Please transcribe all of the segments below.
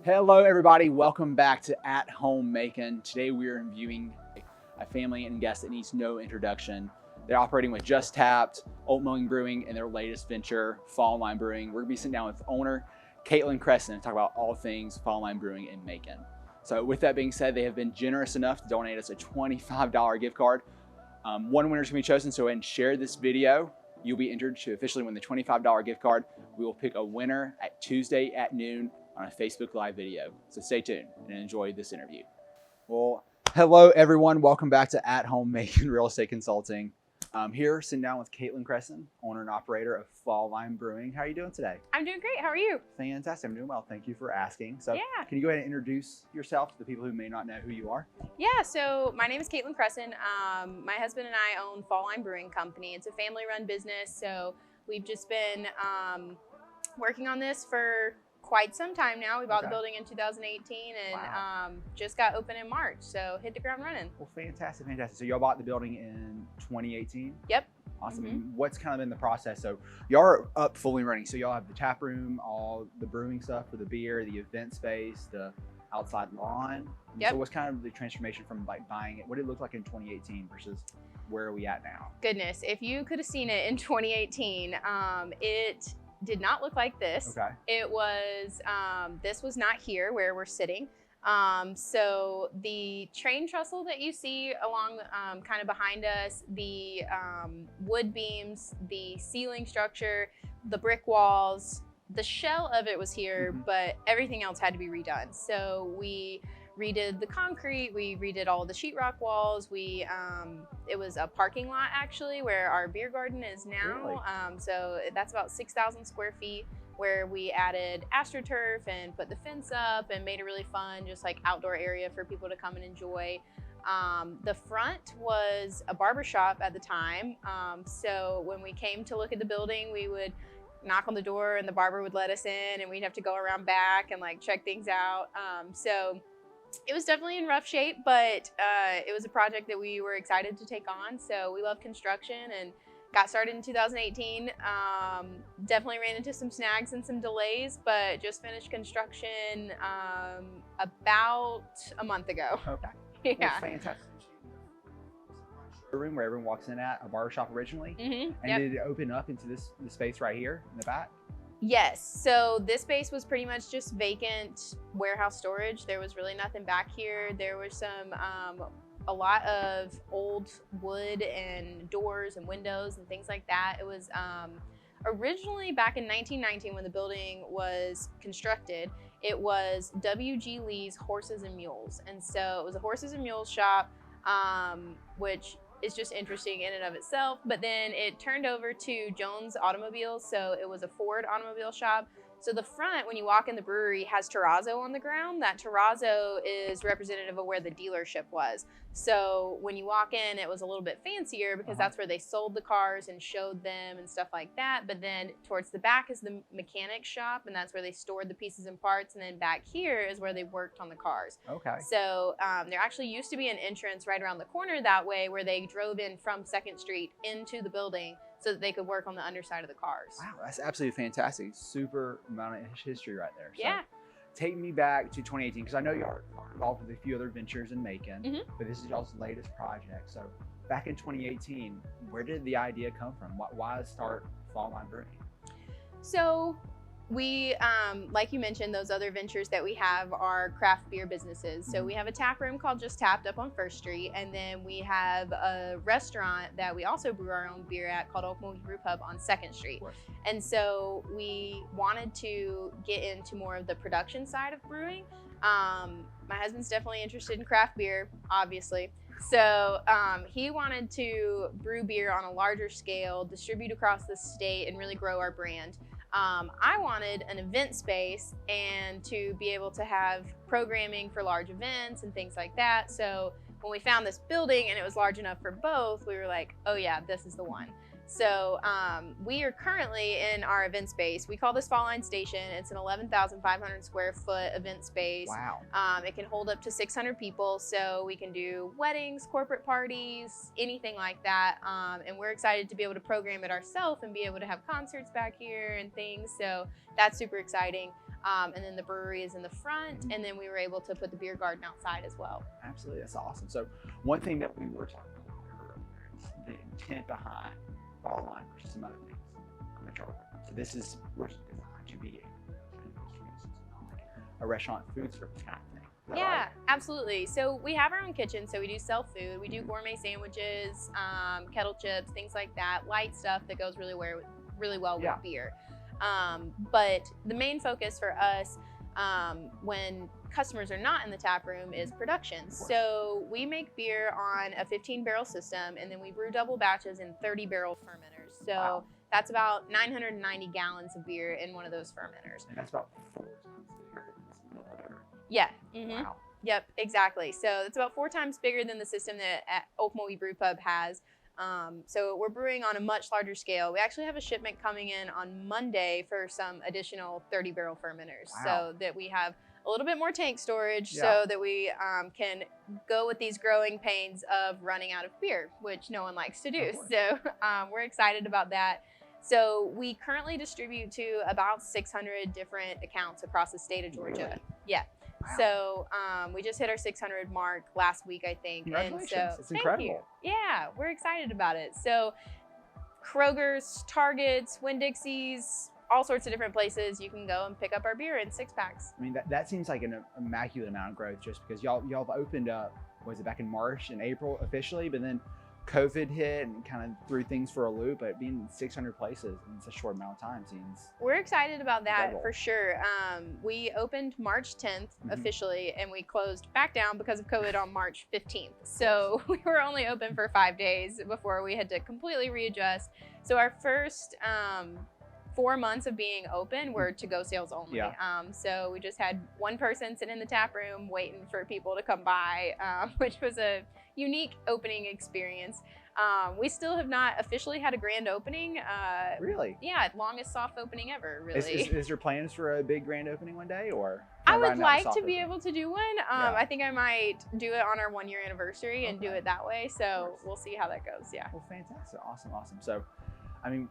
Hello everybody, welcome back to At Home Macon. Today we are reviewing a family and guest that needs no introduction. They're operating with Just Tapped, Oat Milling Brewing, and their latest venture, Fall Line Brewing. We're gonna be sitting down with owner Kaitlyn Kressin and talk about all things Fall Line Brewing in Macon. So with that being said, they have been generous enough to donate us a $25 gift card. One winner is gonna be chosen, so go ahead and share this video. You'll be entered to officially win the $25 gift card. We will pick a winner at Tuesday at noon on a Facebook Live video. So stay tuned and enjoy this interview. Well, hello everyone. Welcome back to At Home Macon Real Estate Consulting. I'm here sitting down with Kaitlyn Kressin, owner and operator of Fall Line Brewing. How are you doing today? I'm doing great. How are you? Fantastic. I'm doing well. Thank you for asking. So Yeah. can you go ahead and introduce yourself to the people who may not know who you are? Yeah, so my name is Kaitlyn Kressin. My husband and I own Fall Line Brewing Company. It's a family-run business, so we've just been working on this for quite some time now. We bought the building in 2018 and just got open in March, so hit the ground running. Well, fantastic, fantastic. So y'all bought the building in 2018? Yep. Awesome. And what's kind of been the process? So y'all are up fully running. So y'all have the tap room, all the brewing stuff for the beer, the event space, the outside lawn. Yep. So what's kind of the transformation from like buying it? What did it look like in 2018 versus where are we at now? Goodness, if you could have seen it in 2018, it did not look like this. Okay. It was, this was not here where we're sitting. So the train trestle that you see along kind of behind us, the wood beams, the ceiling structure, the brick walls, the shell of it was here, but everything else had to be redone. So we redid the concrete, we redid all of the sheetrock walls. It was a parking lot actually where our beer garden is now. Really? So that's about 6,000 square feet where we added AstroTurf and put the fence up and made a really fun, just like outdoor area for people to come and enjoy. The front was a barber shop at the time. So when we came to look at the building, we would knock on the door and the barber would let us in and we'd have to go around back and like check things out. So it was definitely in rough shape, but it was a project that we were excited to take on. So we love construction and got started in 2018. Definitely ran into some snags and some delays, but just finished construction about a month ago. Okay. Yeah. Well, fantastic. Room where everyone walks in at, a barber shop originally. And did it open up into the space right here in the back? Yes, so this space was pretty much just vacant warehouse storage. There was really nothing back here. There was some, a lot of old wood and doors and windows and things like that. It was originally back in 1919 when the building was constructed, it was W.G. Lee's Horses and Mules. And so it was a horses and mules shop, which is just interesting in and of itself. But then it turned over to Jones Automobiles. So it was a Ford automobile shop. So the front, when you walk in the brewery, has terrazzo on the ground. That terrazzo is representative of where the dealership was. So when you walk in, it was a little bit fancier because that's where they sold the cars and showed them and stuff like that. But then towards the back is the mechanic shop, and that's where they stored the pieces and parts. And then back here is where they worked on the cars. Okay. So there actually used to be an entrance right around the corner that way where they drove in from 2nd Street into the building so that they could work on the underside of the cars. Wow, that's absolutely fantastic. Super amount of history right there. So yeah. Take me back to 2018, because I know you are involved with a few other ventures in Macon, but this is y'all's latest project. So back in 2018, where did the idea come from? Why start Fall Line Brewing? So we, like you mentioned, those other ventures that we have are craft beer businesses. So we have a tap room called Just Tapped up on 1st Street. And then we have a restaurant that we also brew our own beer at called Oak Milling Brew Pub on 2nd Street. And so we wanted to get into more of the production side of brewing. My husband's definitely interested in craft beer, obviously. So he wanted to brew beer on a larger scale, distribute across the state, and really grow our brand. I wanted an event space and to be able to have programming for large events and things like that. So when we found this building and it was large enough for both, we were like, oh yeah, this is the one. So we are currently in our event space. We call this Fall Line Station. It's an 11,500 square foot event space. Wow. It can hold up to 600 people. So we can do weddings, corporate parties, anything like that. And we're excited to be able to program it ourselves and be able to have concerts back here and things. So that's super exciting. And then the brewery is in the front, and then we were able to put the beer garden outside as well. Absolutely, that's awesome. So one thing that we were talking about earlier is the intent behind Fall Line versus some other things. So this is designed to be a restaurant food service kind of thing. Yeah, absolutely. So we have our own kitchen, so we do sell food. We do gourmet sandwiches, kettle chips, things like that, light stuff that goes really well with beer. But the main focus for us when customers are not in the tap room is production. So we make beer on a 15-barrel system, and then we brew double batches in 30-barrel fermenters. So that's about 990 gallons of beer in one of those fermenters. And that's about 4 times bigger than some other. Yeah. Wow. Yep, exactly. So it's about 4 times bigger than the system that Oakmulgee Brew Pub has. So we're brewing on a much larger scale. We actually have a shipment coming in on Monday for some additional 30-barrel fermenters, so that we have a little bit more tank storage, so that we can go with these growing pains of running out of beer, which no one likes to do. So we're excited about that. So we currently distribute to about 600 different accounts across the state of Georgia. Really? Yeah. Wow. So we just hit our 600 mark last week, I think. Congratulations. And so, it's incredible. Thank you. Yeah, we're excited about it. So Kroger's, Target's, Winn-Dixie's, all sorts of different places you can go and pick up our beer in 6-packs. I mean, that seems like an immaculate amount of growth, just because y'all have opened up, was it back in March and April officially, but then COVID hit and kind of threw things for a loop, but being in 600 places in such a short amount of time seems... We're excited about that incredible. For sure. We opened March 10th officially, and we closed back down because of COVID on March 15th. So we were only open for 5 days before we had to completely readjust. So our first 4 months of being open were to-go sales only. Yeah. So we just had one person sitting in the tap room waiting for people to come by, which was a unique opening experience. We still have not officially had a grand opening. Really? Yeah, longest soft opening ever, really. Is there plans for a big grand opening one day, or? I would like to be able to do one. I think I might do it on our 1-year anniversary and do it that way. So we'll see how that goes. Yeah. Well, fantastic. Awesome. So, I mean,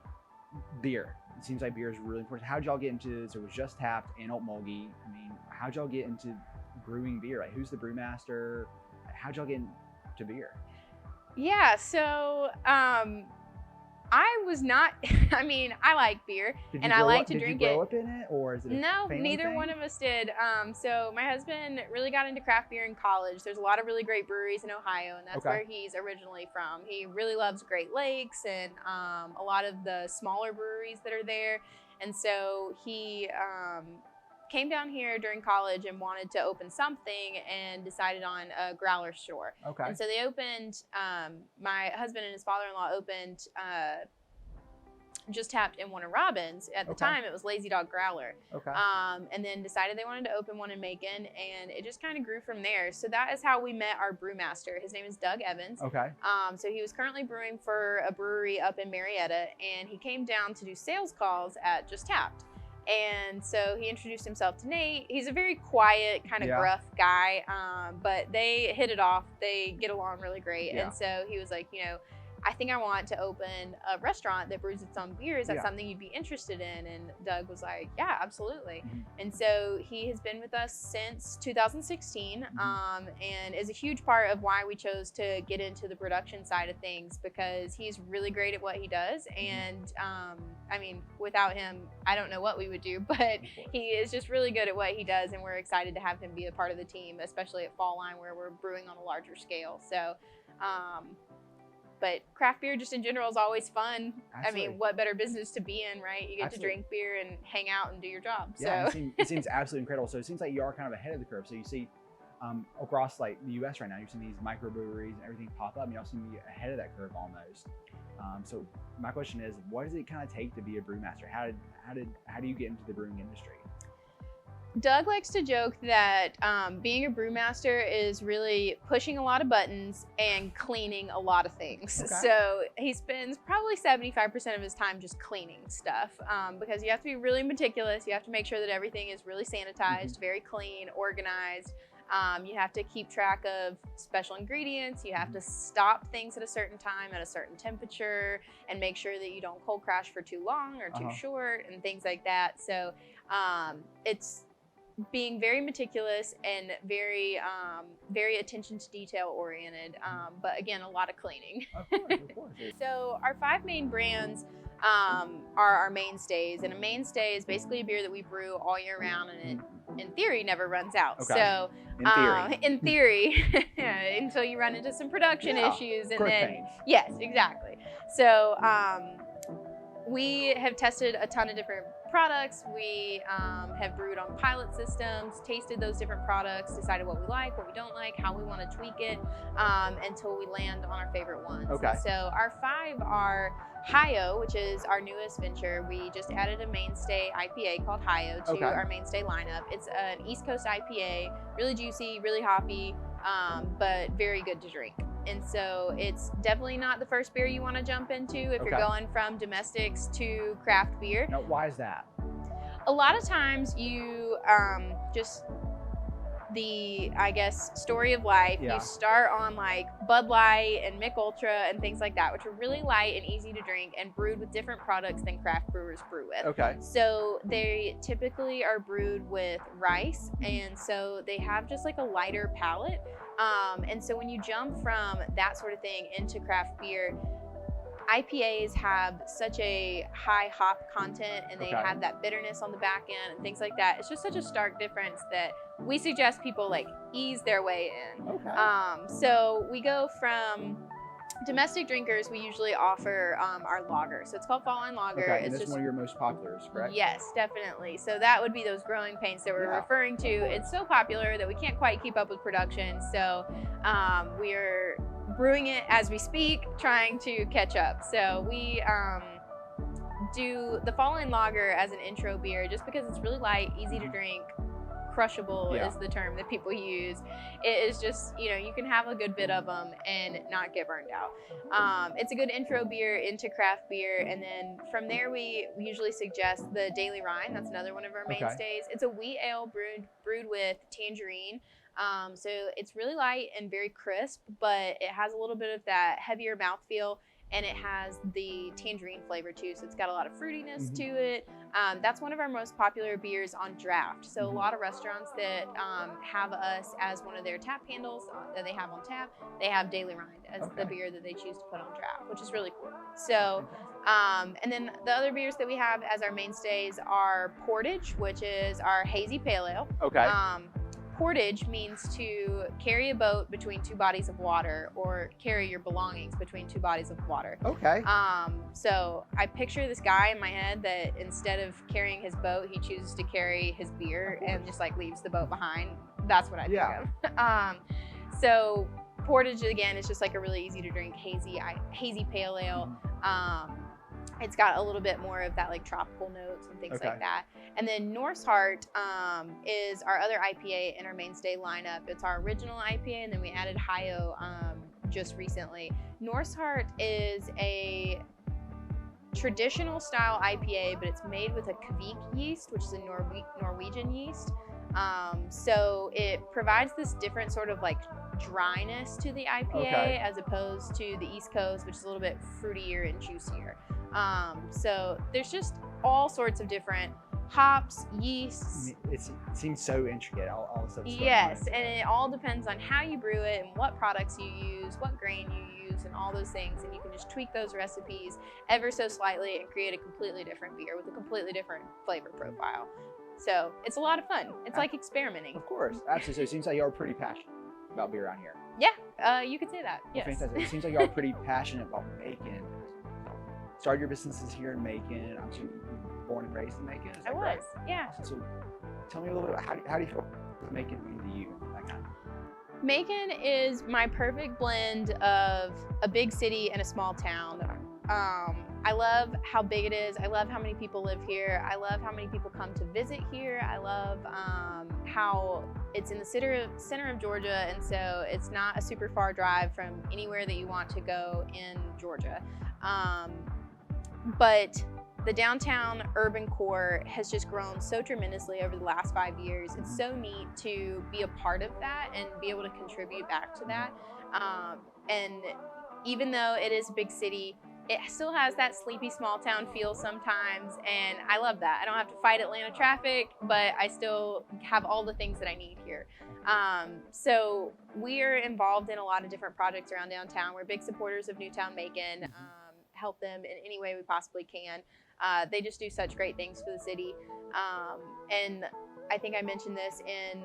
beer. It seems like beer is really important. How'd y'all get into this? It was Just Tapped in Oakmulgee. I mean, how'd y'all get into brewing beer? Like, who's the brewmaster? How'd y'all get into beer? Yeah, so I was not, I mean, I like beer and I like to drink it. Did you grow up in it, or is it No, neither one of us did. So my husband really got into craft beer in college. There's a lot of really great breweries in Ohio, and that's where he's originally from. He really loves Great Lakes and a lot of the smaller breweries that are there. And so he came down here during college and wanted to open something and decided on a growler store. Okay. And so they opened, my husband and his father-in-law opened Just Tapped in Warner Robins. At the time, it was Lazy Dog Growler. Okay. And then decided they wanted to open one in Macon, and it just kind of grew from there. So that is how we met our brewmaster. His name is Doug Evans. Okay. So he was currently brewing for a brewery up in Marietta, and he came down to do sales calls at Just Tapped. And so he introduced himself to Nate. He's a very quiet, kind of gruff guy, but they hit it off. They get along really great. And so he was like, you know, I think I want to open a restaurant that brews its own beer. Is that something you'd be interested in? And Doug was like, yeah, absolutely. And so he has been with us since 2016 and is a huge part of why we chose to get into the production side of things, because he's really great at what he does. And I mean, without him, I don't know what we would do, but he is just really good at what he does. And we're excited to have him be a part of the team, especially at Fall Line, where we're brewing on a larger scale. So, but craft beer just in general is always fun. Absolutely. I mean, what better business to be in, right? You get to drink beer and hang out and do your job. Yeah, so. it seems absolutely incredible. So it seems like you are kind of ahead of the curve. So you see across like the US right now, you're seeing these microbreweries and everything pop up, and you also seem to be ahead of that curve almost. So my question is, what does it kind of take to be a brewmaster? How do you get into the brewing industry? Doug likes to joke that being a brewmaster is really pushing a lot of buttons and cleaning a lot of things. Okay. So he spends probably 75% of his time just cleaning stuff because you have to be really meticulous. You have to make sure that everything is really sanitized, very clean, organized. You have to keep track of special ingredients. You have to stop things at a certain time at a certain temperature and make sure that you don't cold crash for too long or too short and things like that. So It's being very meticulous and very attention to detail oriented, but again, a lot of cleaning. Of course. So our 5 main brands are our mainstays, and a mainstay is basically a beer that we brew all year round, and it, in theory, never runs out. Okay. So in theory, until you run into some production issues, and then pains. yes, exactly. So we have tested a ton of different products. We have brewed on pilot systems, tasted those different products, decided what we like, what we don't like, how we want to tweak it, until we land on our favorite ones. Okay. So our 5 are Hi-O, which is our newest venture. We just added a mainstay IPA called Hi-O to our mainstay lineup. It's an East Coast IPA, really juicy, really hoppy, but very good to drink. And so it's definitely not the first beer you want to jump into if you're going from domestics to craft beer. Now, why is that? A lot of times you just the, I guess, story of life. You start on like Bud Light and Mick Ultra and things like that, which are really light and easy to drink and brewed with different products than craft brewers brew with. Okay. So they typically are brewed with rice, and so they have just like a lighter palate. And so when you jump from that sort of thing into craft beer, IPAs have such a high hop content, and they have that bitterness on the back end and things like that. It's just such a stark difference that we suggest people like ease their way in. So we go from domestic drinkers. We usually offer our lager. So it's called Fall Line Lager. Okay, and it's this just is one of your most populars, correct? Yes, definitely. So that would be those growing pains that we're referring to. It's so popular that we can't quite keep up with production. So we are brewing it as we speak, trying to catch up. So we do the Fall Line Lager as an intro beer just because it's really light, easy to drink. Crushable is the term that people use. It is just, you know, you can have a good bit of them and not get burned out. It's a good intro beer into craft beer, and then from there we usually suggest the Daily Rhine. That's another one of our mainstays. It's a wheat ale brewed with tangerine. So it's really light and very crisp, but it has a little bit of that heavier mouthfeel, and it has the tangerine flavor too. So it's got a lot of fruitiness to it. That's one of our most popular beers on draft. So a lot of restaurants that have us as one of their tap handles that they have on tap, they have Daily Rhine as the beer that they choose to put on draft, which is really cool. So, and then the other beers that we have as our mainstays are Portage, which is our hazy pale ale. Portage means to carry a boat between 2 bodies of water, or carry your belongings between 2 bodies of water. So I picture this guy in my head that instead of carrying his boat, he chooses to carry his beer and just like leaves the boat behind. That's what I think of. So Portage, again, is just like a really easy to drink hazy pale ale. It's got a little bit more of that like tropical notes and things like that. And then Norse Heart is our other IPA in our mainstay lineup. It's our original IPA, and then we added Hi-O just recently. Norse Heart is a traditional style IPA, but it's made with a Kvik yeast, which is a Norwegian yeast. So it provides this different sort of like dryness to the IPA as opposed to the East Coast, which is a little bit fruitier and juicier. So there's just all sorts of different hops, yeasts. It seems so intricate, all the stuff. Yes, and it all depends on how you brew it and what products you use, what grain you use, and all those things. And you can just tweak those recipes ever so slightly and create a completely different beer with a completely different flavor profile. So it's a lot of fun. It's like experimenting. Of course, absolutely. So it seems like you're pretty passionate about beer around here. Yeah, you could say that. Yes. Fantastic. It seems like you're pretty passionate about Macon. Started your businesses here in Macon. I'm born and raised in Macon. I was, yeah. So tell me a little bit about how do you feel Macon mean to you? Macon is my perfect blend of a big city and a small town. I love how big it is. I love how many people live here. I love how many people come to visit here. I love how it's in the center of Georgia, and so it's not a super far drive from anywhere that you want to go in Georgia. But the downtown urban core has just grown so tremendously over the last 5 years. It's so neat to be a part of that and be able to contribute back to that. And even though it is a big city, it still has that sleepy small town feel sometimes, and I love that. I don't have to fight Atlanta traffic, but I still have all the things that I need here. So we are involved in a lot of different projects around downtown. We're big supporters of Newtown Macon, help them in any way we possibly can. They just do such great things for the city. And I think I mentioned this in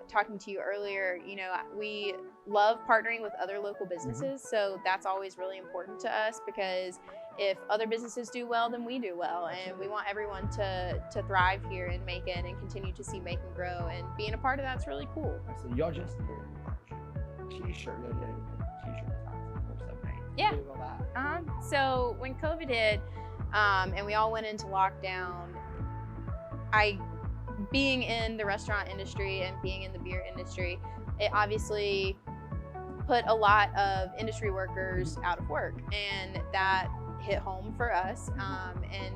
talking to you earlier, you know, we love partnering with other local businesses. So that's always really important to us, because if other businesses do well, then we do well. And we want everyone to thrive here in Macon and continue to see Macon grow. And being a part of that's really cool. So y'all just did a t-shirt. Y'all did a t-shirt for 478. Yeah. So when COVID hit and we all went into lockdown, being in the restaurant industry and being in the beer industry, it obviously put a lot of industry workers out of work, and that hit home for us. And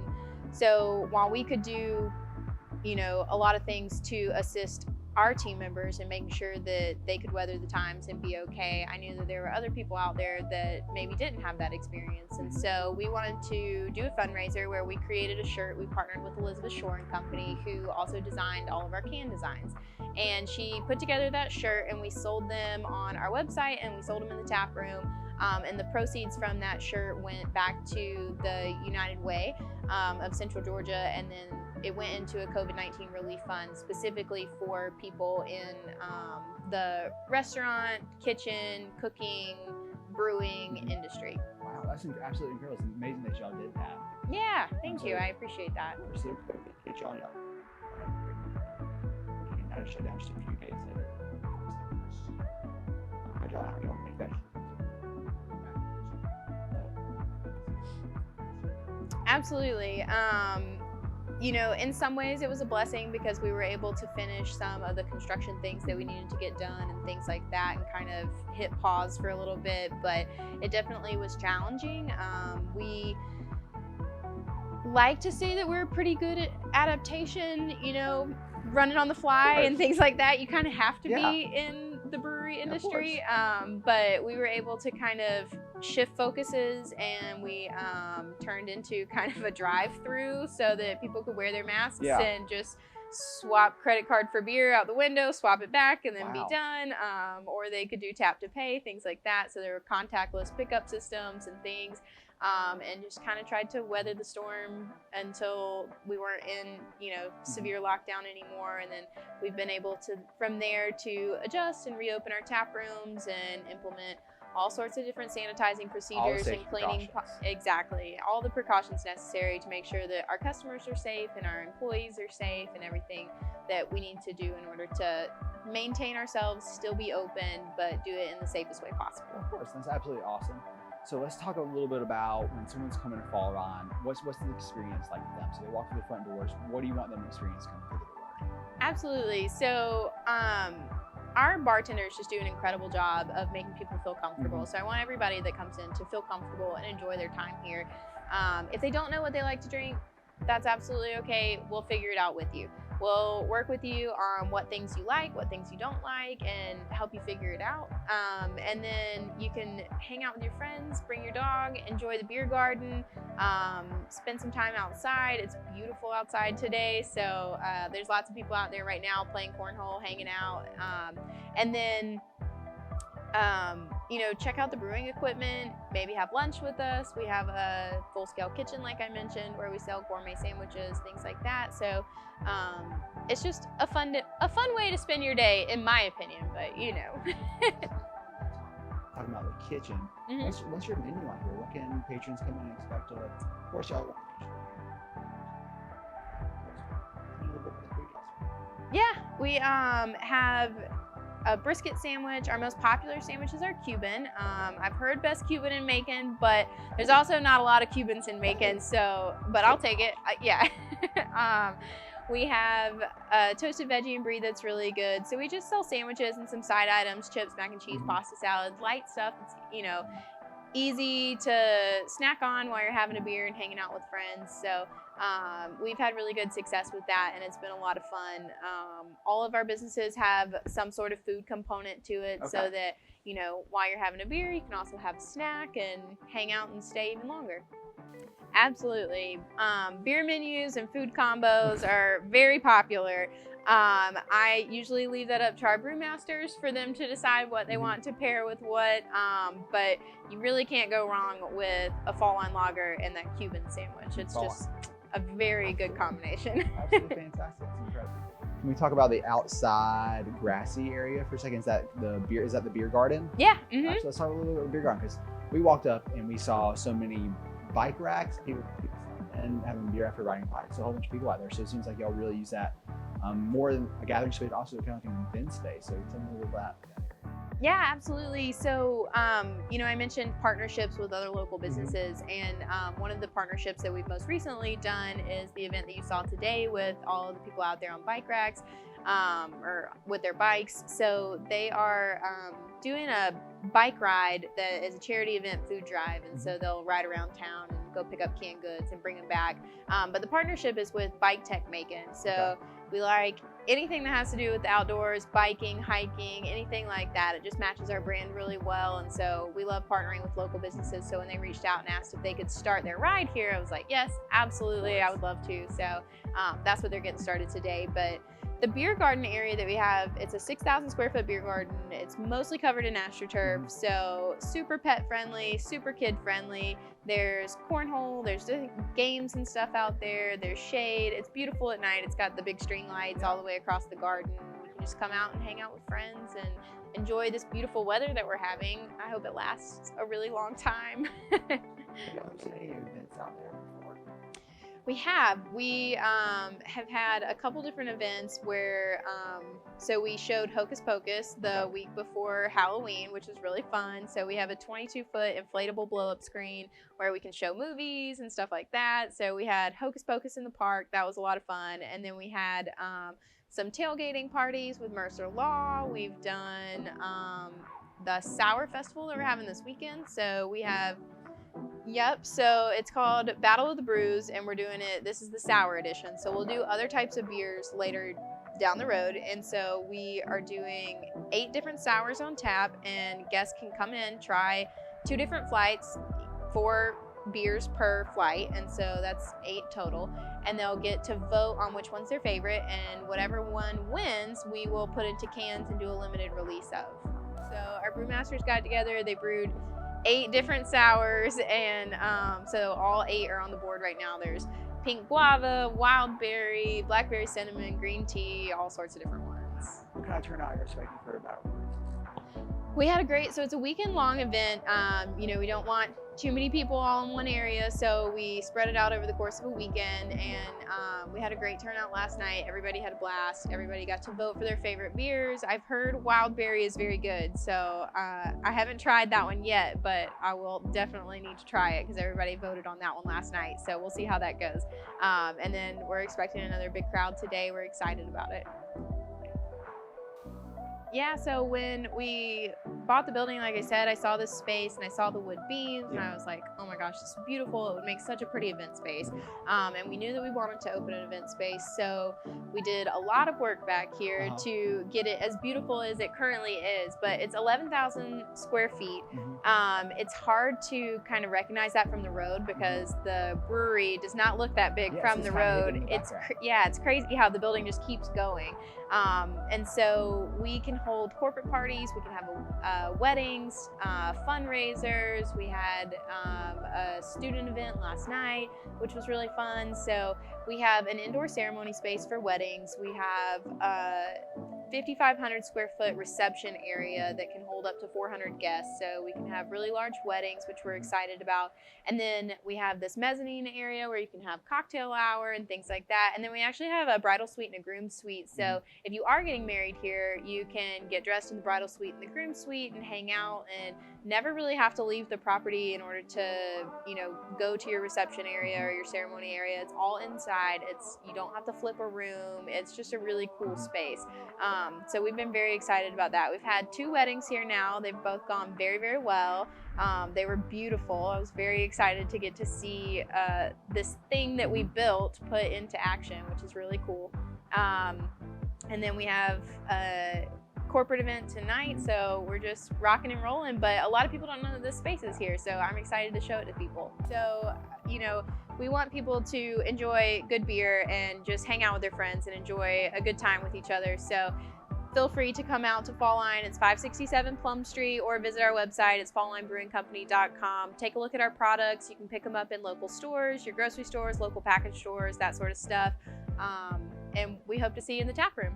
so while we could do, you know, a lot of things to assist our team members and making sure that they could weather the times and be okay, I knew that there were other people out there that maybe didn't have that experience. And so we wanted to do a fundraiser where we created a shirt. We partnered with Elizabeth Shore & Company, who also designed all of our can designs. And she put together that shirt, and we sold them on our website, and we sold them in the tap room. And the proceeds from that shirt went back to the United Way of Central Georgia, and then it went into a COVID-19 relief fund specifically for people in the restaurant, kitchen, cooking, brewing industry. Wow, that's absolutely incredible. It's amazing that y'all did that. Yeah, thank you. I appreciate that. Get y'all up. Not to shut down just a few days later. Good job. Y'all make that. Absolutely. You know, in some ways it was a blessing, because we were able to finish some of the construction things that we needed to get done and things like that, and kind of hit pause for a little bit, but it definitely was challenging. We like to say that we're pretty good at adaptation, you know, running on the fly and things like that. You kind of have to be in the brewery industry, but we were able to kind of shift focuses, and we turned into kind of a drive-through so that people could wear their masks and just swap credit card for beer out the window, swap it back, and then be done. Or they could do tap to pay, things like that. So there were contactless pickup systems and things. And just kind of tried to weather the storm until we weren't in, you know, severe lockdown anymore. And then we've been able to, from there, to adjust and reopen our tap rooms and implement all sorts of different sanitizing procedures and cleaning. Exactly. All the precautions necessary to make sure that our customers are safe and our employees are safe, and everything that we need to do in order to maintain ourselves, still be open, but do it in the safest way possible. Of course, that's absolutely awesome. So let's talk a little bit about when someone's coming to Fall Line, what's the experience like with them? So they walk through the front doors, what do you want them to experience coming through the door? Absolutely. So our bartenders just do an incredible job of making people feel comfortable. So I want everybody that comes in to feel comfortable and enjoy their time here. If they don't know what they like to drink, that's absolutely okay. We'll figure it out with you. We'll work with you on what things you like, what things you don't like, and help you figure it out. And then you can hang out with your friends, bring your dog, enjoy the beer garden, spend some time outside. It's beautiful outside today, so there's lots of people out there right now playing cornhole, hanging out. And then you know, check out the brewing equipment, maybe have lunch with us. We have a full-scale kitchen, like I mentioned, where we sell gourmet sandwiches, things like that. So it's just a fun way to spend your day, in my opinion, but you know. Talking about the kitchen, what's your menu on here? What can patrons come in and expect? Of course, y'all. Yeah, we have a brisket sandwich. Our most popular sandwiches are Cuban. I've heard best Cuban in Macon, but there's also not a lot of Cubans in Macon, so, but I'll take it. Yeah. We have a toasted veggie and brie that's really good. So we just sell sandwiches and some side items, chips, mac and cheese, pasta salad, light stuff. It's, you know, easy to snack on while you're having a beer and hanging out with friends. So We've had really good success with that, and it's been a lot of fun. All of our businesses have some sort of food component to it, so that, you know, while you're having a beer, you can also have a snack and hang out and stay even longer. Absolutely. Beer menus and food combos are very popular. I usually leave that up to our brewmasters for them to decide what they want to pair with what, but you really can't go wrong with a Fall Line lager and that Cuban sandwich. It's just a very good combination. Absolutely fantastic. That's incredible. Can we talk about the outside grassy area for a second? Is that the beer garden? Yeah. So let's talk a little bit about the beer garden, because we walked up and we saw so many bike racks, people and having beer after riding bikes. So a whole bunch of people out there. So it seems like y'all really use that more than a gathering space, also kind of like an event space. So tell me a little bit about that. Yeah, absolutely. So, you know, I mentioned partnerships with other local businesses, and one of the partnerships that we've most recently done is the event that you saw today with all of the people out there on bike racks or with their bikes. So they are doing a bike ride that is a charity event food drive, and so they'll ride around town and go pick up canned goods and bring them back. But the partnership is with Bike Tech Macon. So we like anything that has to do with the outdoors, biking, hiking, anything like that. It just matches our brand really well. And so we love partnering with local businesses. So when they reached out and asked if they could start their ride here, I was like, yes, absolutely, I would love to. So that's what they're getting started today. But the beer garden area that we have, it's a 6,000 square foot beer garden. It's mostly covered in AstroTurf, so super pet friendly, super kid friendly. There's cornhole, there's games and stuff out there, there's shade. It's beautiful at night. It's got the big string lights all the way across the garden. You can just come out and hang out with friends and enjoy this beautiful weather that we're having. I hope it lasts a really long time. Events out there before? We have had a couple different events where, so we showed Hocus Pocus the week before Halloween, which was really fun. So we have a 22-foot inflatable blow-up screen where we can show movies and stuff like that. So we had Hocus Pocus in the park. That was a lot of fun. And then we had some tailgating parties with Mercer Law. We've done the Sour Festival that we're having this weekend. So we have so it's called Battle of the Brews, and we're doing it, this is the sour edition. So we'll do other types of beers later down the road. And so we are doing 8 different sours on tap, and guests can come in, try 2 different flights, 4 beers per flight. And so that's 8 total. And they'll get to vote on which one's their favorite, and whatever one wins, we will put into cans and do a limited release of. So our brewmasters got together, they brewed 8 different sours, and so all 8 are on the board right now. There's pink guava, wild berry, blackberry cinnamon, green tea, all sorts of different ones. What kind of turnout are you expecting for about? We had a great, so it's a weekend long event. You know, we don't want too many people all in one area, so we spread it out over the course of a weekend, and we had a great turnout last night. Everybody had a blast. Everybody got to vote for their favorite beers. I've heard wild berry is very good, so I haven't tried that one yet, but I will definitely need to try it because everybody voted on that one last night, so we'll see how that goes. And then we're expecting another big crowd today. We're excited about it. Yeah, so when we bought the building, like I said, I saw this space and I saw the wood beams, and I was like, oh my gosh, this is beautiful. It would make such a pretty event space. And we knew that we wanted to open an event space, so we did a lot of work back here to get it as beautiful as it currently is. But it's 11,000 square feet. It's hard to kind of recognize that from the road because the brewery does not look that big from the road. It's crazy how the building just keeps going. And so we can hold corporate parties, we can have weddings, fundraisers. We had a student event last night, which was really fun. So we have an indoor ceremony space for weddings. We have a 5,500 square foot reception area that can hold up to 400 guests. So we can have really large weddings, which we're excited about. And then we have this mezzanine area where you can have cocktail hour and things like that. And then we actually have a bridal suite and a groom suite. So if you are getting married here, you can get dressed in the bridal suite and the groom suite and hang out and never really have to leave the property in order to, you know, go to your reception area or your ceremony area. It's all inside. You don't have to flip a room. It's just a really cool space. So we've been very excited about that. We've had 2 weddings here now. They've both gone very, very well. They were beautiful. I was very excited to get to see this thing that we built put into action, which is really cool. And then we have a corporate event tonight, so we're just rocking and rolling, but a lot of people don't know that this space is here, so I'm excited to show it to people. So, you know, we want people to enjoy good beer and just hang out with their friends and enjoy a good time with each other. So feel free to come out to Fall Line. It's 567 Plum Street, or visit our website. It's falllinebrewingcompany.com. Take a look at our products. You can pick them up in local stores, your grocery stores, local package stores, that sort of stuff. And we hope to see you in the tap room.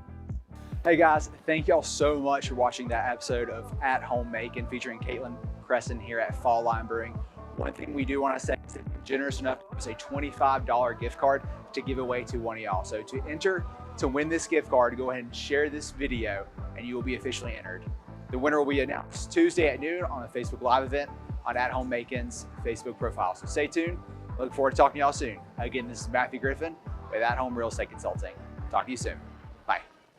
Hey guys, thank y'all so much for watching that episode of At Home Macon featuring Kaitlyn Kressin here at Fall Line Brewing. One thing we do want to say is that you're generous enough to give us a $25 gift card to give away to one of y'all. So to enter to win this gift card, go ahead and share this video and you will be officially entered. The winner will be announced Tuesday at noon on the Facebook Live event on At Home Macon's Facebook profile. So stay tuned. Look forward to talking to y'all soon. Again, this is Matthew Griffin with At Home Real Estate Consulting. Talk to you soon.